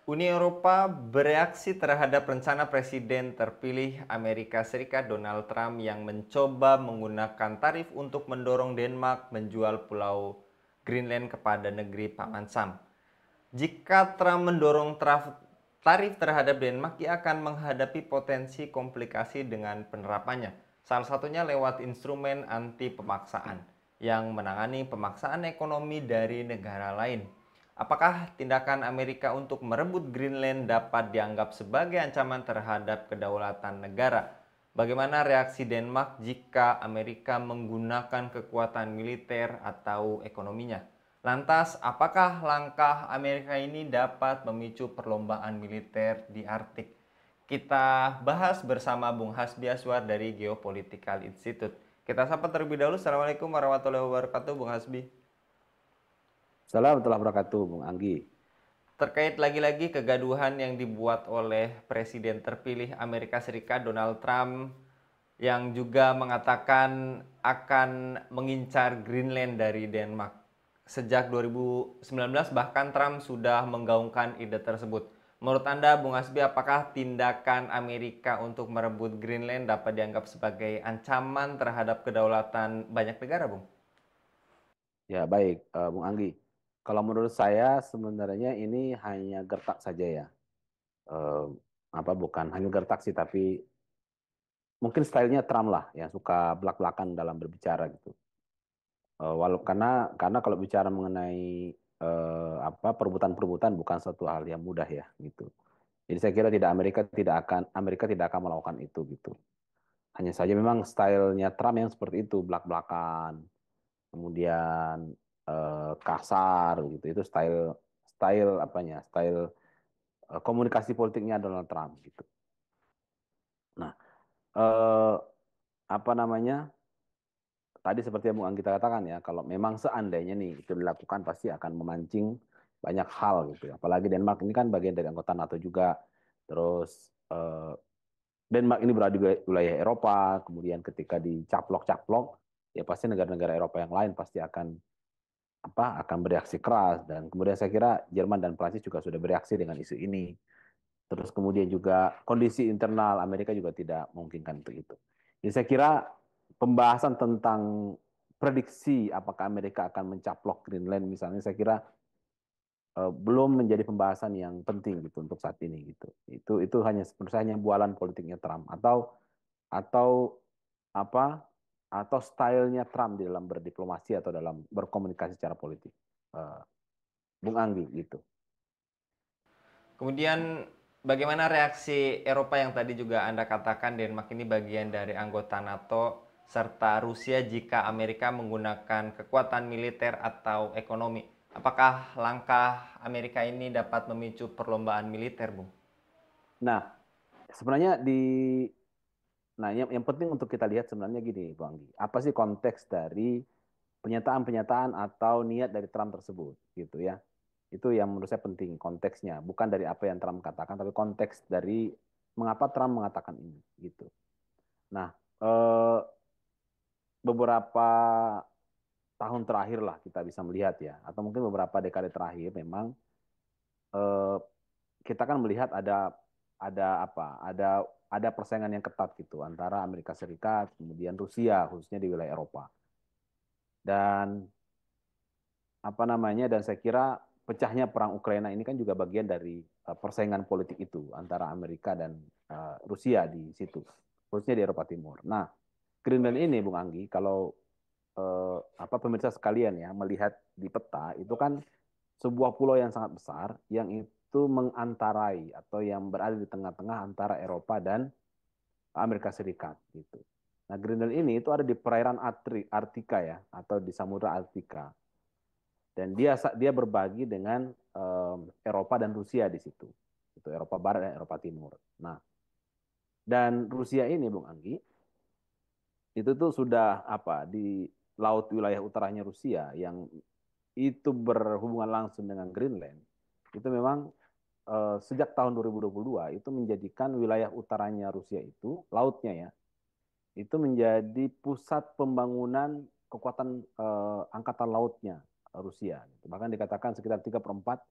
Uni Eropa bereaksi terhadap rencana Presiden terpilih Amerika Serikat Donald Trump yang mencoba menggunakan tarif untuk mendorong Denmark menjual pulau Greenland kepada negeri Paman Sam. Jika Trump mendorong tarif terhadap Denmark, ia akan menghadapi potensi komplikasi dengan penerapannya. Salah satunya lewat instrumen anti pemaksaan yang menangani pemaksaan ekonomi dari negara lain. Apakah tindakan Amerika untuk merebut Greenland dapat dianggap sebagai ancaman terhadap kedaulatan negara? Bagaimana reaksi Denmark jika Amerika menggunakan kekuatan militer atau ekonominya? Lantas, apakah langkah Amerika ini dapat memicu perlombaan militer di Arktik? Kita bahas bersama Bung Hasbi Aswar dari Geopolitical Institute. Kita sapa terlebih dahulu. Assalamualaikum warahmatullahi wabarakatuh, Bung Hasbi. Assalamualaikum warahmatullahi wabarakatuh, Bung Anggi. Terkait lagi-lagi kegaduhan yang dibuat oleh Presiden terpilih Amerika Serikat Donald Trump yang juga mengatakan akan mengincar Greenland dari Denmark. Sejak 2019 bahkan Trump sudah menggaungkan ide tersebut. Menurut Anda, Bung Hasbi, apakah tindakan Amerika untuk merebut Greenland dapat dianggap sebagai ancaman terhadap kedaulatan banyak negara, Bung? Ya, baik, Bung Anggi. Kalau menurut saya sebenarnya ini hanya gertak saja ya. Eh, bukan hanya gertak sih, tapi mungkin stylenya Trump lah yang suka belak-belakan dalam berbicara gitu. Walau karena kalau bicara mengenai perebutan-perebutan bukan suatu hal yang mudah ya gitu. Jadi saya kira tidak Amerika tidak akan melakukan itu gitu. Hanya saja memang stylenya Trump yang seperti itu belak-belakan, kemudian kasar gitu. Itu style style apanya? Style komunikasi politiknya Donald Trump gitu. Nah, eh, apa namanya? Tadi seperti yang Bu Anggita katakan ya, kalau memang seandainya nih itu dilakukan pasti akan memancing banyak hal gitu ya. Apalagi Denmark ini kan bagian dari anggota NATO juga. Terus Denmark ini berada di wilayah Eropa, kemudian ketika dicaplok-caplok, ya pasti negara-negara Eropa yang lain pasti akan bereaksi keras, dan kemudian saya kira Jerman dan Prancis juga sudah bereaksi dengan isu ini. Terus kemudian juga kondisi internal Amerika juga tidak memungkinkan untuk itu. Jadi saya kira pembahasan tentang prediksi apakah Amerika akan mencaplok Greenland misalnya, saya kira belum menjadi pembahasan yang penting gitu untuk saat ini gitu. Itu hanya menurut saya hanya bualan politiknya Trump, atau apa atau stylenya Trump di dalam berdiplomasi atau dalam berkomunikasi secara politik. Eh, Bung Anggi gitu. Kemudian bagaimana reaksi Eropa yang tadi juga Anda katakan Denmark ini bagian dari anggota NATO serta Rusia jika Amerika menggunakan kekuatan militer atau ekonomi? Apakah langkah Amerika ini dapat memicu perlombaan militer, Bung? Nah, sebenarnya yang penting untuk kita lihat sebenarnya gini, Bang Anggi. Apa sih konteks dari pernyataan-pernyataan atau niat dari Trump tersebut gitu ya. Itu yang menurut saya penting konteksnya, bukan dari apa yang Trump katakan tapi konteks dari mengapa Trump mengatakan ini gitu. Nah, beberapa tahun terakhir lah kita bisa melihat ya, atau mungkin beberapa dekade terakhir memang eh, kita kan melihat ada apa? Ada persaingan yang ketat gitu antara Amerika Serikat kemudian Rusia khususnya di wilayah Eropa. Dan dan saya kira pecahnya perang Ukraina ini kan juga bagian dari persaingan politik itu antara Amerika dan Rusia di situ, khususnya di Eropa Timur. Nah, Greenland ini, Bung Anggi, kalau pemirsa sekalian ya melihat di peta itu kan sebuah pulau yang sangat besar yang itu mengantarai atau yang berada di tengah-tengah antara Eropa dan Amerika Serikat gitu. Nah, Greenland ini itu ada di perairan Arktika ya, atau di Samudra Arktika, dan dia berbagi dengan Eropa dan Rusia di situ. Itu Eropa Barat dan Eropa Timur. Nah, dan Rusia ini, Bung Anggi, itu tuh sudah di laut wilayah utaranya Rusia yang itu berhubungan langsung dengan Greenland. Itu memang sejak tahun 2022 itu menjadikan wilayah utaranya Rusia itu, lautnya ya, itu menjadi pusat pembangunan kekuatan angkatan lautnya Rusia. Bahkan dikatakan sekitar 3/4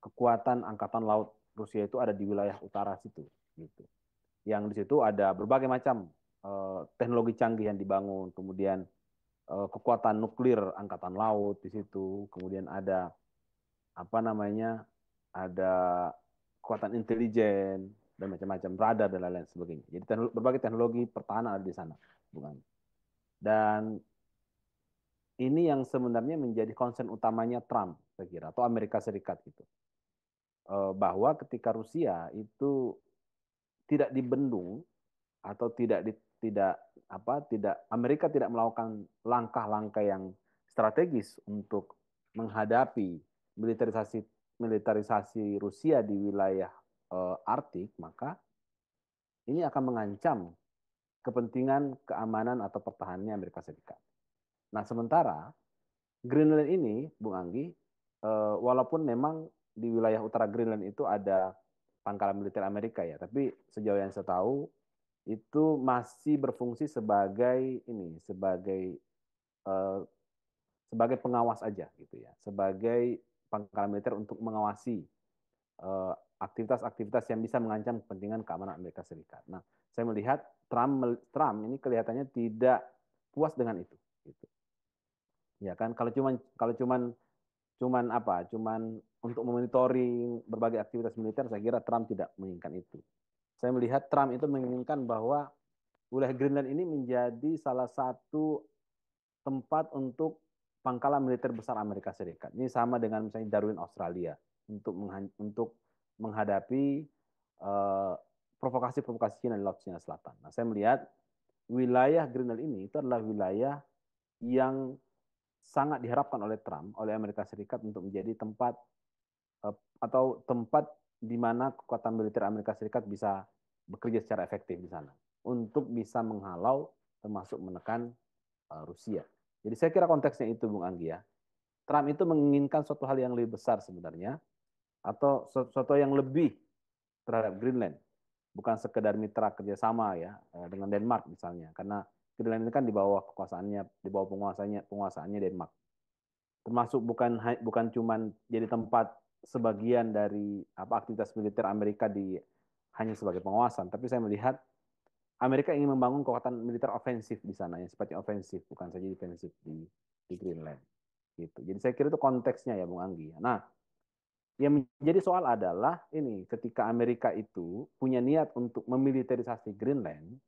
kekuatan angkatan laut Rusia itu ada di wilayah utara situ, gitu. Yang di situ ada berbagai macam teknologi canggih yang dibangun, kemudian kekuatan nuklir angkatan laut di situ, kemudian ada apa namanya, ada kekuatan intelijen dan macam-macam radar dan lain-lain sebagainya. Jadi berbagai teknologi pertahanan ada di sana, bukan? Dan ini yang sebenarnya menjadi concern utamanya Trump, saya kira, atau Amerika Serikat itu, bahwa ketika Rusia itu tidak dibendung atau tidak apa tidak Amerika tidak melakukan langkah-langkah yang strategis untuk menghadapi militerisasi militerisasi Rusia di wilayah Arktik, maka ini akan mengancam kepentingan keamanan atau pertahanannya Amerika Serikat. Nah, sementara Greenland ini, Bung Anggi, walaupun memang di wilayah utara Greenland itu ada pangkalan militer Amerika ya, tapi sejauh yang saya tahu itu masih berfungsi sebagai ini, eh, sebagai pengawas aja gitu ya, sebagai pangkalan militer untuk mengawasi aktivitas-aktivitas yang bisa mengancam kepentingan keamanan Amerika Serikat. Nah, saya melihat Trump ini kelihatannya tidak puas dengan itu. Gitu. Ya kan, kalau cuman apa, cuman untuk memonitoring berbagai aktivitas militer, saya kira Trump tidak menginginkan itu. Saya melihat Trump itu menginginkan bahwa wilayah Greenland ini menjadi salah satu tempat untuk pangkalan militer besar Amerika Serikat. Ini sama dengan misalnya Darwin Australia untuk menghadapi uh, provokasi-provokasi China di Laut Cina Selatan. Nah, saya melihat wilayah Greenland ini itu adalah wilayah yang sangat diharapkan oleh Trump, oleh Amerika Serikat untuk menjadi tempat atau tempat di mana kekuatan militer Amerika Serikat bisa bekerja secara efektif di sana untuk bisa menghalau termasuk menekan Rusia. Jadi saya kira konteksnya itu, Bung Anggi ya. Trump itu menginginkan suatu hal yang lebih besar sebenarnya, atau sesuatu yang lebih terhadap Greenland, bukan sekedar mitra kerjasama ya dengan Denmark misalnya, karena Greenland ini kan di bawah kekuasaannya, di bawah penguasaannya Denmark. Termasuk bukan cuman jadi tempat sebagian dari apa aktivitas militer Amerika di hanya sebagai pengawasan, tapi saya melihat Amerika ingin membangun kekuatan militer ofensif di sana yang sifatnya ofensif, bukan saja defensif di Greenland. Gitu. Jadi saya kira itu konteksnya ya Bung Anggi. Nah, yang menjadi soal adalah ini ketika Amerika itu punya niat untuk memiliterisasi Greenland,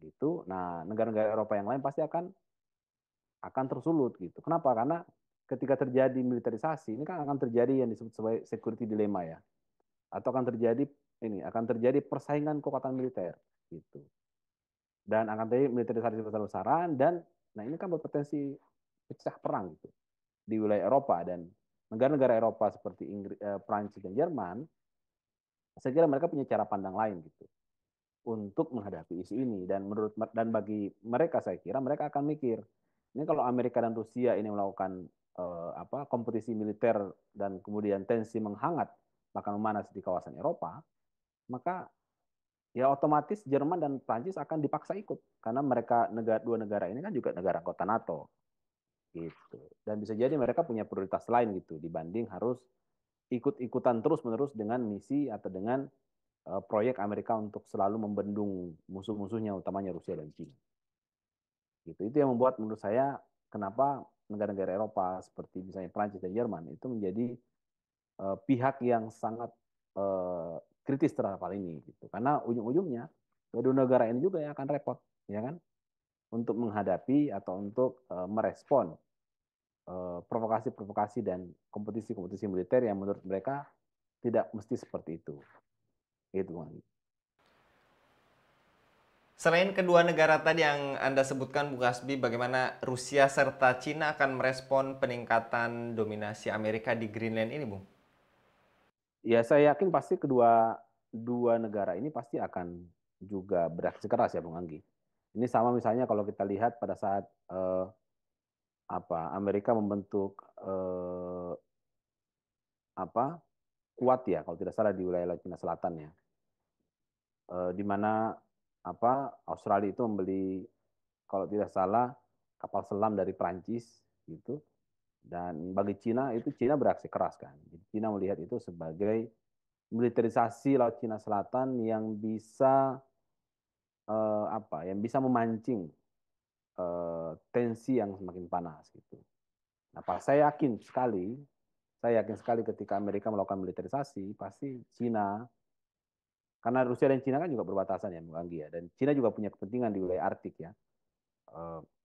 gitu. Nah, negara-negara Eropa yang lain pasti akan tersulut gitu. Kenapa? Karena ketika terjadi militerisasi, ini kan akan terjadi yang disebut sebagai security dilemma ya. Atau akan terjadi persaingan kekuatan militer gitu. Dan akan terjadi militerisasi besar-besaran dan nah ini kan berpotensi pecah perang gitu di wilayah Eropa dan negara-negara Eropa seperti Prancis dan Jerman, saya kira mereka punya cara pandang lain gitu untuk menghadapi isu ini dan bagi mereka saya kira mereka akan mikir ini kalau Amerika dan Rusia ini melakukan apa kompetisi militer dan kemudian tensi menghangat bahkan memanas di kawasan Eropa, maka ya otomatis Jerman dan Prancis akan dipaksa ikut karena dua negara ini kan juga negara anggota NATO gitu. Dan bisa jadi mereka punya prioritas lain gitu dibanding harus ikut-ikutan terus-menerus dengan misi atau dengan proyek Amerika untuk selalu membendung musuh-musuhnya utamanya Rusia dan China. Gitu. Itu yang membuat menurut saya kenapa negara-negara Eropa seperti misalnya Prancis dan Jerman itu menjadi pihak yang sangat kritis terhadap hal ini gitu. Karena ujung-ujungnya kedua negara ini juga yang akan repot ya kan untuk menghadapi atau untuk merespon provokasi-provokasi dan kompetisi-kompetisi militer yang menurut mereka tidak mesti seperti itu. Itu, Bang. Selain kedua negara tadi yang Anda sebutkan, Bung Hasbi, bagaimana Rusia serta Cina akan merespon peningkatan dominasi Amerika di Greenland ini, Bung? Ya, saya yakin pasti kedua dua negara ini pasti akan juga beraksi keras ya, Bung Anggi. Ini sama misalnya kalau kita lihat pada saat apa Amerika membentuk apa kuat ya kalau tidak salah di wilayah Laut Cina Selatan ya, di mana apa Australia itu membeli kalau tidak salah kapal selam dari Prancis gitu. Dan bagi Cina itu Cina beraksi keras kan. Jadi Cina melihat itu sebagai militerisasi Laut Cina Selatan yang bisa yang bisa memancing tensi yang semakin panas gitu. Nah, Pak, saya yakin sekali ketika Amerika melakukan militerisasi, pasti Cina, karena Rusia dan Cina kan juga berbatasan ya, Bung Anggi ya, dan Cina juga punya kepentingan di wilayah Arktik ya,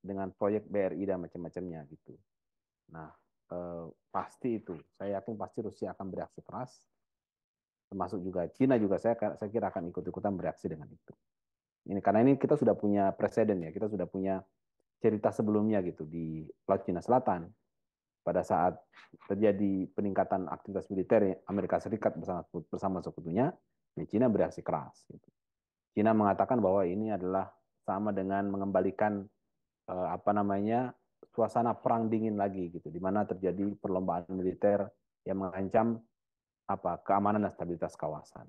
dengan proyek BRI dan macam-macamnya gitu. Nah, pasti itu, saya yakin pasti Rusia akan bereaksi keras, termasuk juga Cina juga saya kira akan ikut-ikutan bereaksi dengan itu. Ini karena ini kita sudah punya presiden ya, kita sudah punya cerita sebelumnya gitu di Laut Cina Selatan pada saat terjadi peningkatan aktivitas militer Amerika Serikat bersama sekutunya, ya Cina bereaksi keras. Gitu. Cina mengatakan bahwa ini adalah sama dengan mengembalikan suasana perang dingin lagi gitu, di mana terjadi perlombaan militer yang mengancam keamanan dan stabilitas kawasan.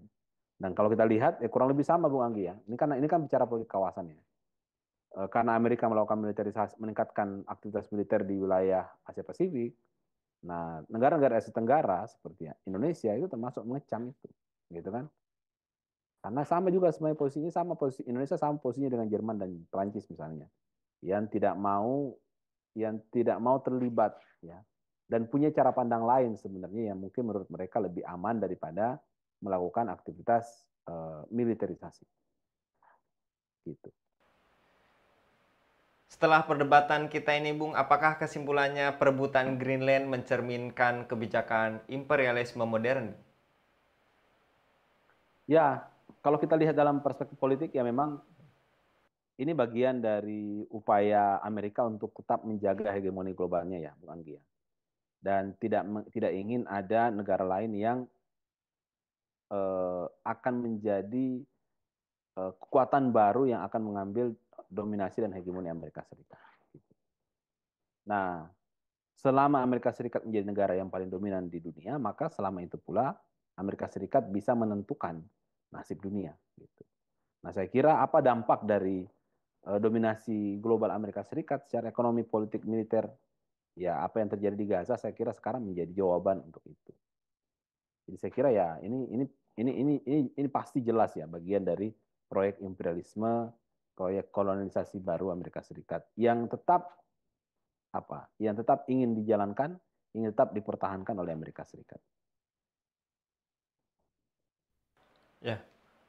Dan kalau kita lihat, kurang lebih sama Bung Anggi ya. Ini kan bicara politik kawasan ya. Karena Amerika melakukan militerisasi, meningkatkan aktivitas militer di wilayah Asia Pasifik. Nah, negara-negara Asia Tenggara seperti Indonesia itu termasuk mengecam itu, gitu kan? Karena sama juga sebenarnya posisinya sama posisi Indonesia sama posisinya dengan Jerman dan Prancis misalnya, yang tidak mau terlibat ya, dan punya cara pandang lain sebenarnya yang mungkin menurut mereka lebih aman daripada melakukan aktivitas militerisasi, gitu. Setelah perdebatan kita ini, Bung, apakah kesimpulannya perebutan Greenland mencerminkan kebijakan imperialisme modern? Ya, kalau kita lihat dalam perspektif politik ya memang ini bagian dari upaya Amerika untuk tetap menjaga hegemoni globalnya ya, Bung Anggi ya. Dan tidak ingin ada negara lain yang akan menjadi kekuatan baru yang akan mengambil dominasi dan hegemoni Amerika Serikat. Nah, selama Amerika Serikat menjadi negara yang paling dominan di dunia, maka selama itu pula Amerika Serikat bisa menentukan nasib dunia. Gitu. Nah, saya kira apa dampak dari dominasi global Amerika Serikat secara ekonomi, politik, militer, ya apa yang terjadi di Gaza, saya kira sekarang menjadi jawaban untuk itu. Jadi saya kira ya ini pasti jelas ya bagian dari proyek imperialisme, proyek kolonialisasi baru Amerika Serikat yang tetap yang tetap ingin dijalankan, ingin tetap dipertahankan oleh Amerika Serikat. Ya.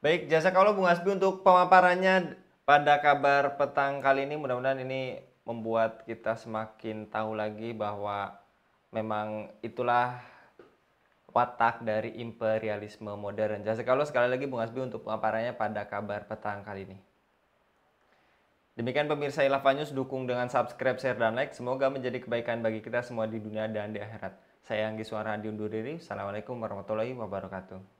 Baik, jasa kalau Bung Hasbi untuk pemaparannya pada kabar petang kali ini. Mudah-mudahan ini membuat kita semakin tahu lagi bahwa memang itulah watak dari imperialisme modern. Jasa kalau sekali lagi Bung Hasbi untuk pemaparannya pada kabar petang kali ini. Demikian pemirsa Ilava News, dukung dengan subscribe, share, dan like. Semoga menjadi kebaikan bagi kita semua di dunia dan di akhirat. Saya Anggi Suara diundur diri. Assalamualaikum warahmatullahi wabarakatuh.